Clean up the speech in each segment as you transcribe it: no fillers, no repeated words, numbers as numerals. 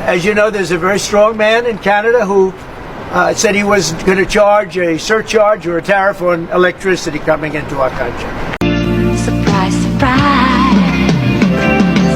As you know, there's a very strong man in Canada who said he was going to charge a surcharge or a tariff on electricity coming into our country. Surprise, surprise.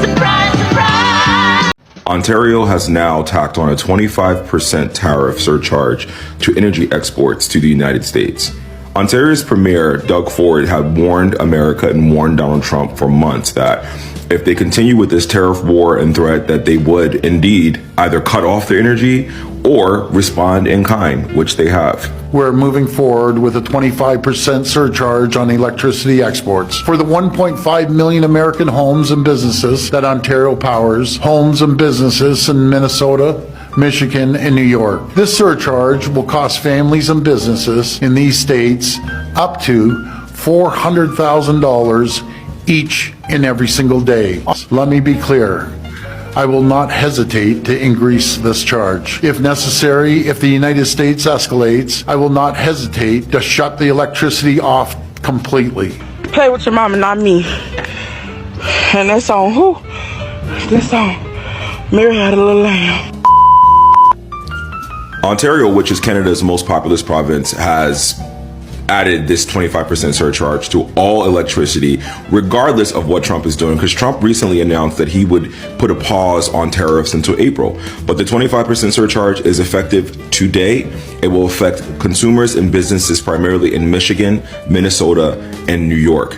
Surprise, surprise. Ontario has now tacked on a 25% tariff surcharge to energy exports to the United States. Ontario's Premier, Doug Ford, had warned America and warned Donald Trump for months that if they continue with this tariff war and threat, that they would indeed either cut off their energy or respond in kind, which they have. We're moving forward with a 25% surcharge on electricity exports. For the 1.5 million American homes and businesses that Ontario powers, homes and businesses in Minnesota, Michigan, and New York. This surcharge will cost families and businesses in these states up to $400,000 each and every single day. Let me be clear. I will not hesitate to increase this charge. If necessary, if the United States escalates, I will not hesitate to shut the electricity off completely. Play with your mama, not me. And that song, who? That song, Mary Had a Little Lamb. Ontario, which is Canada's most populous province, has added this 25% surcharge to all electricity, regardless of what Trump is doing, because Trump recently announced that he would put a pause on tariffs until April. But the 25% surcharge is effective today. It will affect consumers and businesses primarily in Michigan, Minnesota, and New York.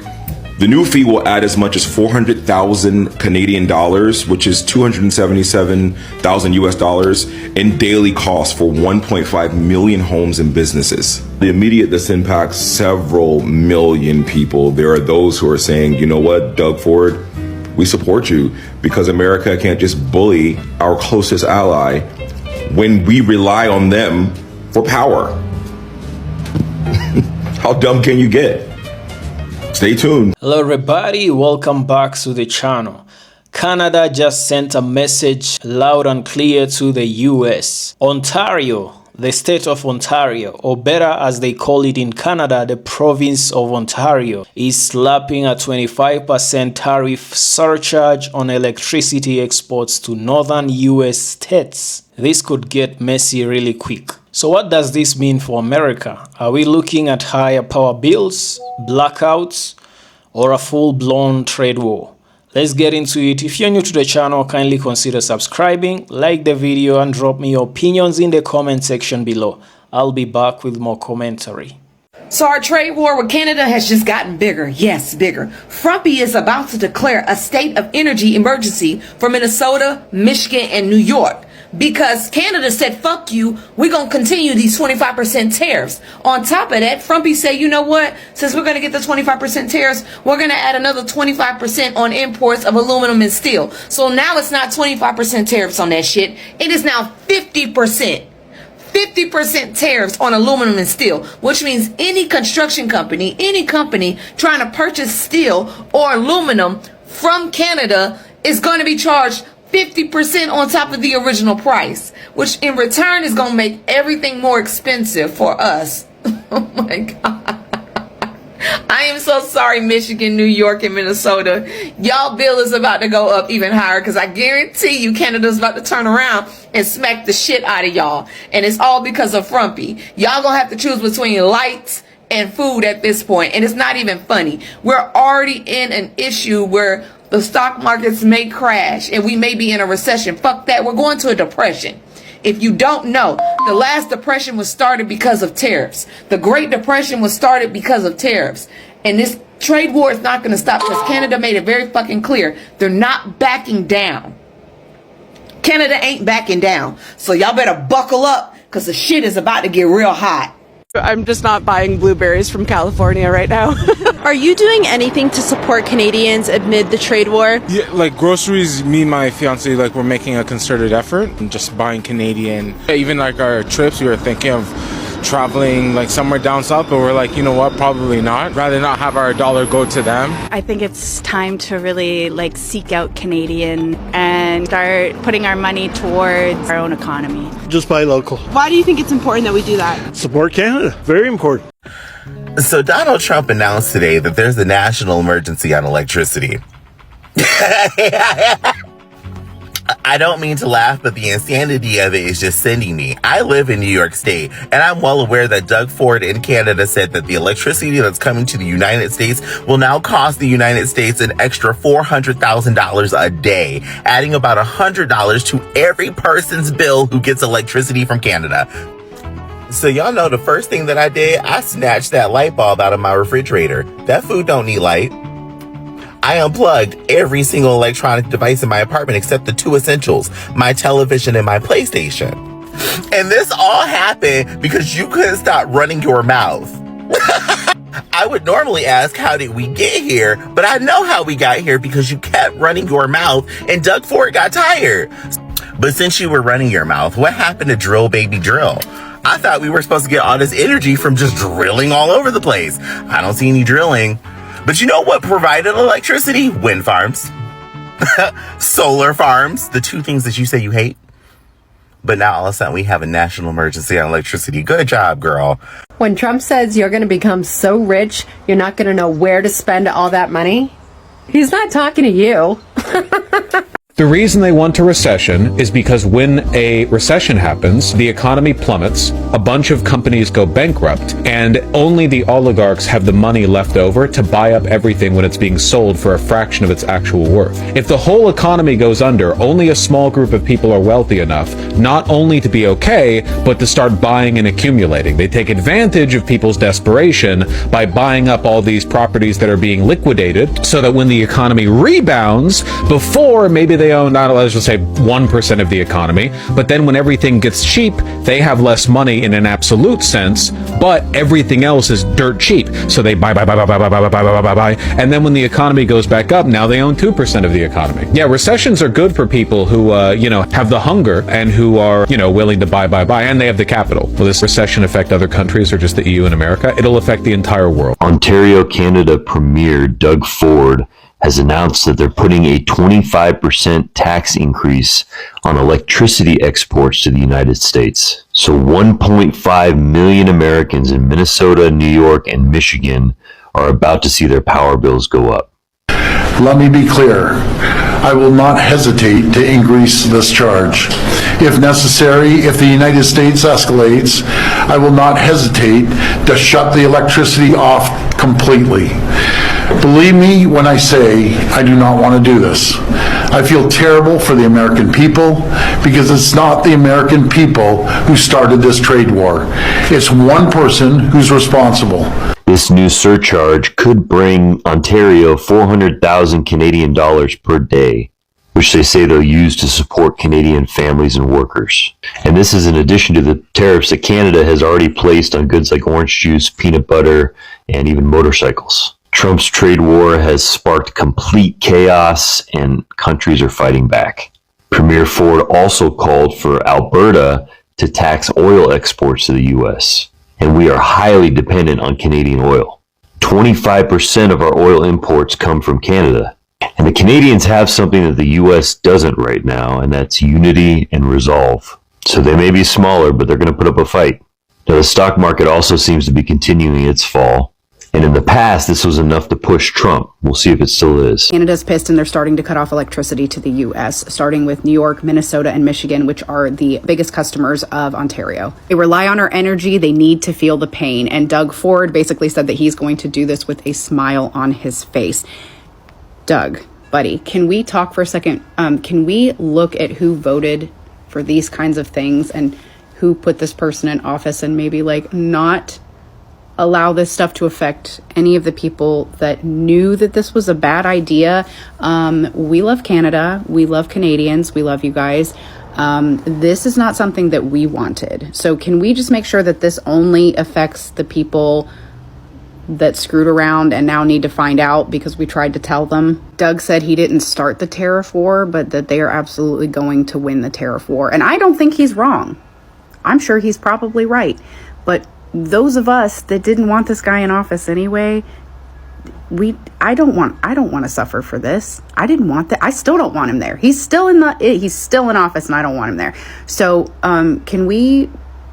The new fee will add as much as 400,000 Canadian dollars, which is 277,000 US dollars in daily costs for 1.5 million homes and businesses. This impacts several million people. There are those who are saying, you know what, Doug Ford, we support you because America can't just bully our closest ally when we rely on them for power. How dumb can you get? Stay tuned. Hello everybody, welcome back to the channel. Canada just sent a message loud and clear to the US. Ontario, the state of Ontario, or better as they call it in Canada, the province of Ontario, is slapping a 25% tariff surcharge on electricity exports to northern US states. This could get messy really quick. So what does this mean for America? Are we looking at higher power bills, blackouts, or a full-blown trade war? Let's get into it. If you're new to the channel, kindly consider subscribing, like the video, and drop me your opinions in the comment section below. I'll be back with more commentary. So our trade war with Canada has just gotten bigger. Yes, bigger. Trumpy is about to declare a state of energy emergency for Minnesota, Michigan, and New York. Because Canada said, fuck you, we're going to continue these 25% tariffs. On top of that, Trumpy said, you know what? Since we're going to get the 25% tariffs, we're going to add another 25% on imports of aluminum and steel. So now it's not 25% tariffs on that shit. It is now 50%. 50% tariffs on aluminum and steel, which means any construction company, any company trying to purchase steel or aluminum from Canada is going to be charged 50% on top of the original price, which in return is going to make everything more expensive for us. Oh my God. I am so sorry, Michigan, New York, and Minnesota. Y'all bill is about to go up even higher because I guarantee you Canada's about to turn around and smack the shit out of y'all. And it's all because of Trumpy. Y'all gonna have to choose between lights and food at this point. And it's not even funny. We're already in an issue where the stock markets may crash and we may be in a recession. Fuck that. We're going to a depression. If you don't know, the last depression was started because of tariffs. The Great Depression was started because of tariffs. And this trade war is not going to stop because Canada made it very fucking clear. They're not backing down. Canada ain't backing down. So y'all better buckle up because the shit is about to get real hot. I'm just not buying blueberries from California right now. Are you doing anything to support Canadians amid the trade war? Yeah, like groceries, me and my fiance, like we're making a concerted effort and just buying Canadian. Even like our trips, we were thinking of traveling like somewhere down south, but we're like, you know what, probably not. Rather not have our dollar go to them. I think it's time to really like seek out Canadian and start putting our money towards our own economy. Just buy local. Why do you think it's important that we do that? Support Canada. Very important. So Donald Trump announced today that there's a national emergency on electricity. I I don't mean to laugh, but the insanity of it is just sending me. I live in New York State, and I'm well aware that Doug Ford in Canada said that the electricity that's coming to the United States will now cost the United States an extra $400,000 a day, adding about $100 to every person's bill who gets electricity from Canada. So y'all know the first thing that I did, I snatched that light bulb out of my refrigerator. That food don't need light. I unplugged every single electronic device in my apartment except the two essentials, my television and my PlayStation. And this all happened because you couldn't stop running your mouth. I would normally ask, how did we get here? But I know how we got here because you kept running your mouth and Doug Ford got tired. But since you were running your mouth, what happened to drill baby drill? I thought we were supposed to get all this energy from just drilling all over the place. I don't see any drilling. But you know what provided electricity? Wind farms. Solar farms. The two things that you say you hate. But now all of a sudden we have a national emergency on electricity. Good job, girl. When Trump says you're going to become so rich, you're not going to know where to spend all that money, he's not talking to you. The reason they want a recession is because when a recession happens, the economy plummets, a bunch of companies go bankrupt, and only the oligarchs have the money left over to buy up everything when it's being sold for a fraction of its actual worth. If the whole economy goes under, only a small group of people are wealthy enough not only to be okay, but to start buying and accumulating. They take advantage of people's desperation by buying up all these properties that are being liquidated so that when the economy rebounds, before maybe they own, not let's just say 1% of the economy, but then when everything gets cheap, they have less money in an absolute sense, but everything else is dirt cheap. So they buy, and then when the economy goes back up, now they own 2% of the economy. Yeah, recessions are good for people who, have the hunger and who are, willing to buy, and they have the capital. Will this recession affect other countries or just the EU and America? It'll affect the entire world. Ontario, Canada Premier Doug Ford has announced that they're putting a 25% tax increase on electricity exports to the United States. So 1.5 million Americans in Minnesota, New York, and Michigan are about to see their power bills go up. Let me be clear. I will not hesitate to increase this charge. If necessary, if the United States escalates, I will not hesitate to shut the electricity off completely. Believe me when I say I do not want to do this. I feel terrible for the American people because it's not the American people who started this trade war. It's one person who's responsible. This new surcharge could bring Ontario 400,000 Canadian dollars per day, which they say they'll use to support Canadian families and workers. And this is in addition to the tariffs that Canada has already placed on goods like orange juice, peanut butter, and even motorcycles. Trump's trade war has sparked complete chaos, and countries are fighting back. Premier Ford also called for Alberta to tax oil exports to the U.S., and we are highly dependent on Canadian oil. 25% of our oil imports come from Canada, and the Canadians have something that the U.S. doesn't right now, and that's unity and resolve. So they may be smaller, but they're going to put up a fight. Now, the stock market also seems to be continuing its fall. And in the past, this was enough to push Trump. We'll see if it still is. Canada's pissed and they're starting to cut off electricity to the U.S., starting with New York, Minnesota, and Michigan, which are the biggest customers of Ontario. They rely on our energy. They need to feel the pain. And Doug Ford basically said that he's going to do this with a smile on his face. Doug, buddy, can we talk for a second? Can we look at who voted for these kinds of things and who put this person in office and maybe not allow this stuff to affect any of the people that knew that this was a bad idea? We love Canada. We love Canadians. We love you guys. This is not something that we wanted. So can we just make sure that this only affects the people that screwed around and now need to find out because we tried to tell them? Doug said he didn't start the tariff war, but that they are absolutely going to win the tariff war. And I don't think he's wrong. I'm sure he's probably right. But those of us that didn't want this guy in office anyway, I don't want to suffer for this. I didn't want that. I still don't want him there. He's still in office and I don't want him there. So,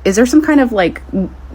is there some kind of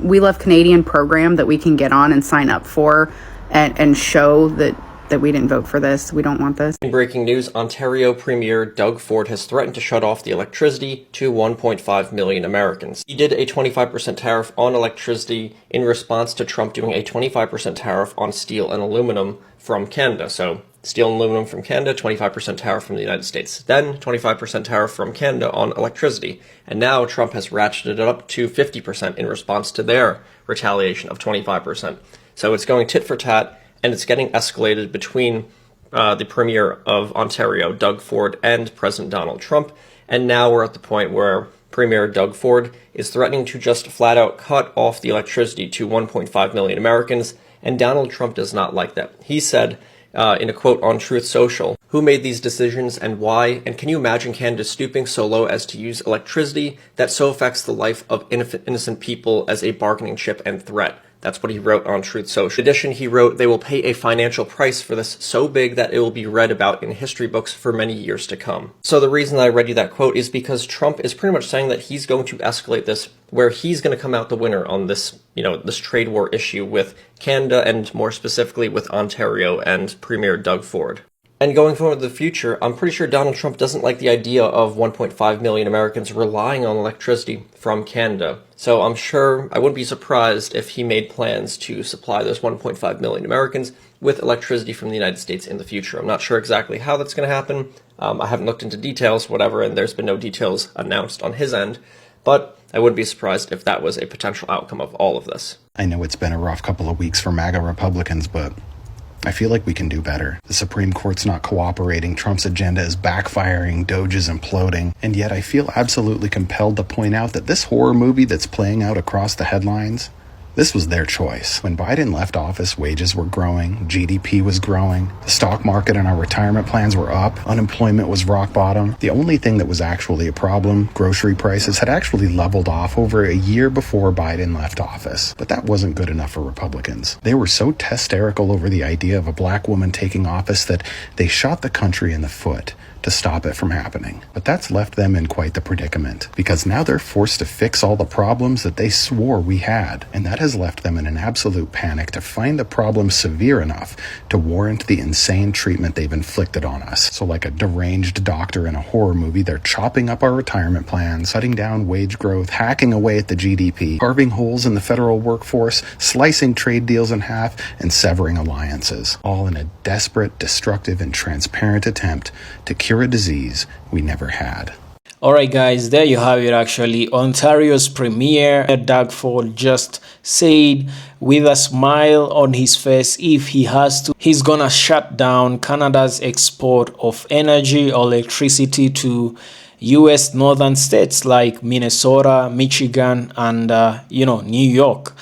We Love Canadian program that we can get on and sign up for and show that that we didn't vote for this. We don't want this. In breaking news, Ontario Premier Doug Ford has threatened to shut off the electricity to 1.5 million Americans. He did a 25% tariff on electricity in response to Trump doing a 25% tariff on steel and aluminum from Canada. So steel and aluminum from Canada, 25% tariff from the United States. Then 25% tariff from Canada on electricity. And now Trump has ratcheted it up to 50% in response to their retaliation of 25%. So it's going tit for tat, and it's getting escalated between the Premier of Ontario, Doug Ford, and President Donald Trump. And now we're at the point where Premier Doug Ford is threatening to just flat out cut off the electricity to 1.5 million Americans, and Donald Trump does not like that. He said, in a quote on Truth Social, "Who made these decisions and why? And can you imagine Canada stooping so low as to use electricity that so affects the life of innocent people as a bargaining chip and threat?" That's what he wrote on Truth Social. In addition, he wrote, "They will pay a financial price for this so big that it will be read about in history books for many years to come." So the reason that I read you that quote is because Trump is pretty much saying that he's going to escalate this, where he's going to come out the winner on this, this trade war issue with Canada, and more specifically with Ontario and Premier Doug Ford. And going forward in the future, I'm pretty sure Donald Trump doesn't like the idea of 1.5 million Americans relying on electricity from Canada. So I'm sure I wouldn't be surprised if he made plans to supply those 1.5 million Americans with electricity from the United States in the future. I'm not sure exactly how that's going to happen. I haven't looked into details, whatever, and there's been no details announced on his end. But I wouldn't be surprised if that was a potential outcome of all of this. I know it's been a rough couple of weeks for MAGA Republicans, but I feel like we can do better. The Supreme Court's not cooperating, Trump's agenda is backfiring, Doge is imploding, and yet I feel absolutely compelled to point out that this horror movie that's playing out across the headlines, this was their choice. When Biden left office, wages were growing, GDP was growing, the stock market and our retirement plans were up, unemployment was rock bottom. The only thing that was actually a problem, grocery prices, had actually leveled off over a year before Biden left office. But that wasn't good enough for Republicans. They were so hysterical over the idea of a black woman taking office that they shot the country in the foot to stop it from happening. But that's left them in quite the predicament, because now they're forced to fix all the problems that they swore we had, and that has left them in an absolute panic to find the problem severe enough to warrant the insane treatment they've inflicted on us. So like a deranged doctor in a horror movie, they're chopping up our retirement plans, cutting down wage growth, hacking away at the GDP, carving holes in the federal workforce, slicing trade deals in half, and severing alliances, all in a desperate, destructive, and transparent attempt to cure a disease we never had. Alright guys, there you have it actually. Ontario's Premier Doug Ford just said with a smile on his face, if he has to, he's gonna shut down Canada's export of energy or electricity to US northern states like Minnesota, Michigan, and New York.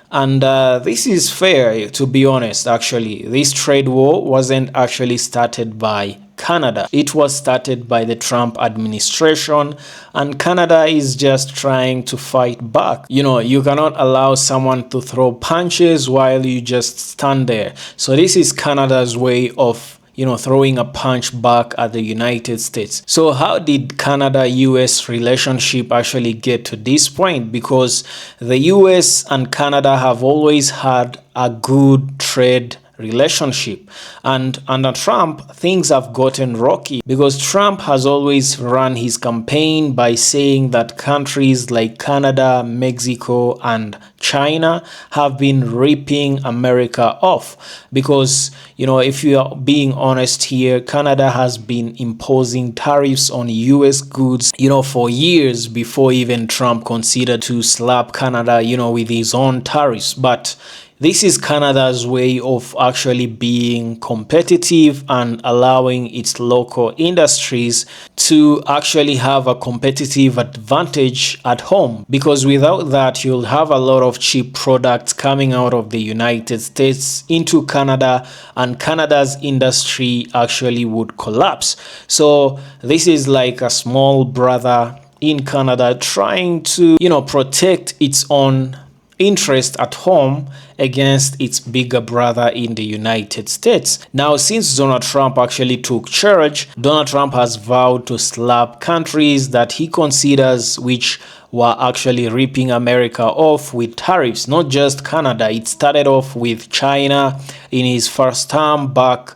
And this is fair, to be honest. Actually, this trade war wasn't actually started by Canada. It was started by the Trump administration, and Canada is just trying to fight back. You cannot allow someone to throw punches while you just stand there. So this is Canada's way of throwing a punch back at the United States. So how did Canada-US relationship actually get to this point? Because the US and Canada have always had a good trade relationship, and under Trump things have gotten rocky, because Trump has always run his campaign by saying that countries like Canada, Mexico, and China have been ripping America off. Because if you are being honest here, Canada has been imposing tariffs on US goods for years before even Trump considered to slap Canada with his own tariffs. But this is Canada's way of actually being competitive and allowing its local industries to actually have a competitive advantage at home. Because without that, you'll have a lot of cheap products coming out of the United States into Canada, and Canada's industry actually would collapse. So this is like a small brother in Canada trying to, protect its own interest at home against its bigger brother in the United States. Now, since Donald Trump actually took charge, Donald Trump has vowed to slap countries that he considers which were actually ripping America off with tariffs. Not just Canada. It started off with China in his first term back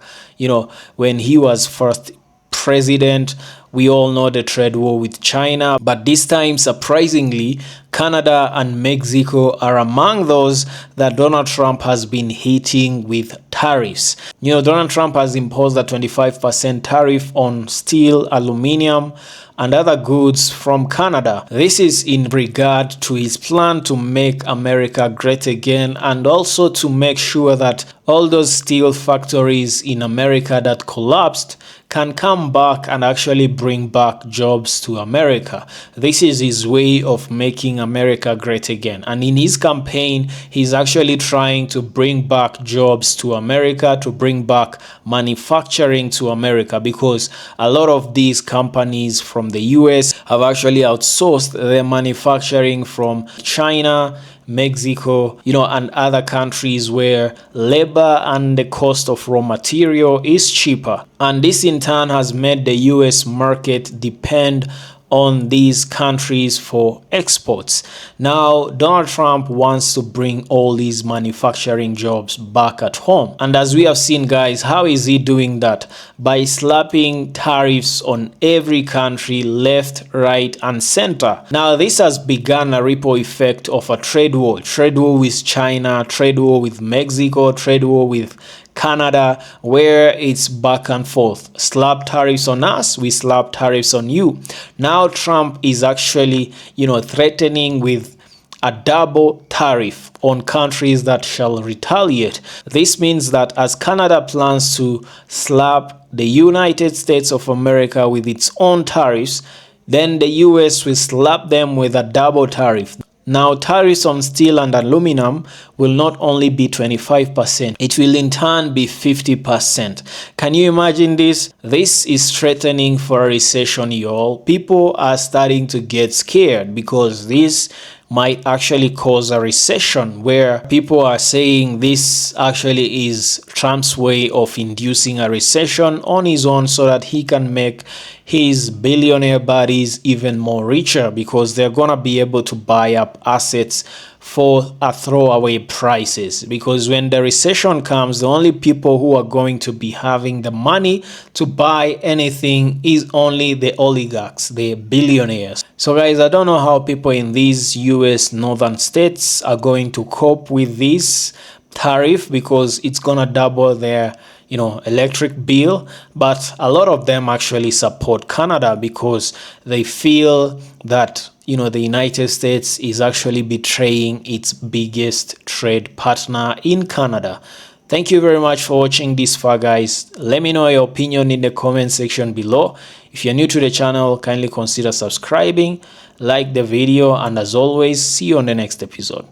when he was first president. We all know the trade war with China, but this time, surprisingly, Canada and Mexico are among those that Donald Trump has been hitting with tariffs. Donald Trump has imposed a 25% tariff on steel, aluminum, and other goods from Canada. This is in regard to his plan to make America great again, and also to make sure that all those steel factories in America that collapsed can come back and actually bring back jobs to America. This is his way of making America great again. And in his campaign, he's actually trying to bring back jobs to America, to bring back manufacturing to America, because a lot of these companies from the US have actually outsourced their manufacturing from China, Mexico, and other countries where labor and the cost of raw material is cheaper. And this in turn has made the US market depend on these countries for exports. Now, Donald Trump wants to bring all these manufacturing jobs back at home. And as we have seen, guys, how is he doing that? By slapping tariffs on every country, left, right, and center. Now, this has begun a ripple effect of a trade war with China, trade war with Mexico, trade war with Canada, where it's back and forth. Slap tariffs on us, we slap tariffs on you. Now Trump is actually, threatening with a double tariff on countries that shall retaliate. This means that as Canada plans to slap the United States of America with its own tariffs, then the US will slap them with a double tariff. Now, tariffs on steel and aluminum will not only be 25%, it will in turn be 50%. Can you imagine this? This is threatening for a recession, y'all. People are starting to get scared because this might actually cause a recession, where people are saying this actually is Trump's way of inducing a recession on his own so that he can make his billionaire buddies even more richer, because they're gonna be able to buy up assets for a throwaway prices. Because when the recession comes, the only people who are going to be having the money to buy anything is only the oligarchs, the billionaires. So guys, I don't know how people in these US northern states are going to cope with this tariff, because it's gonna double their electric bill. But a lot of them actually support Canada because they feel that the United States is actually betraying its biggest trade partner in Canada. Thank you very much for watching this far, guys. Let me know your opinion in the comment section below. If you're new to the channel, kindly consider subscribing, like the video, and as always, see you on the next episode.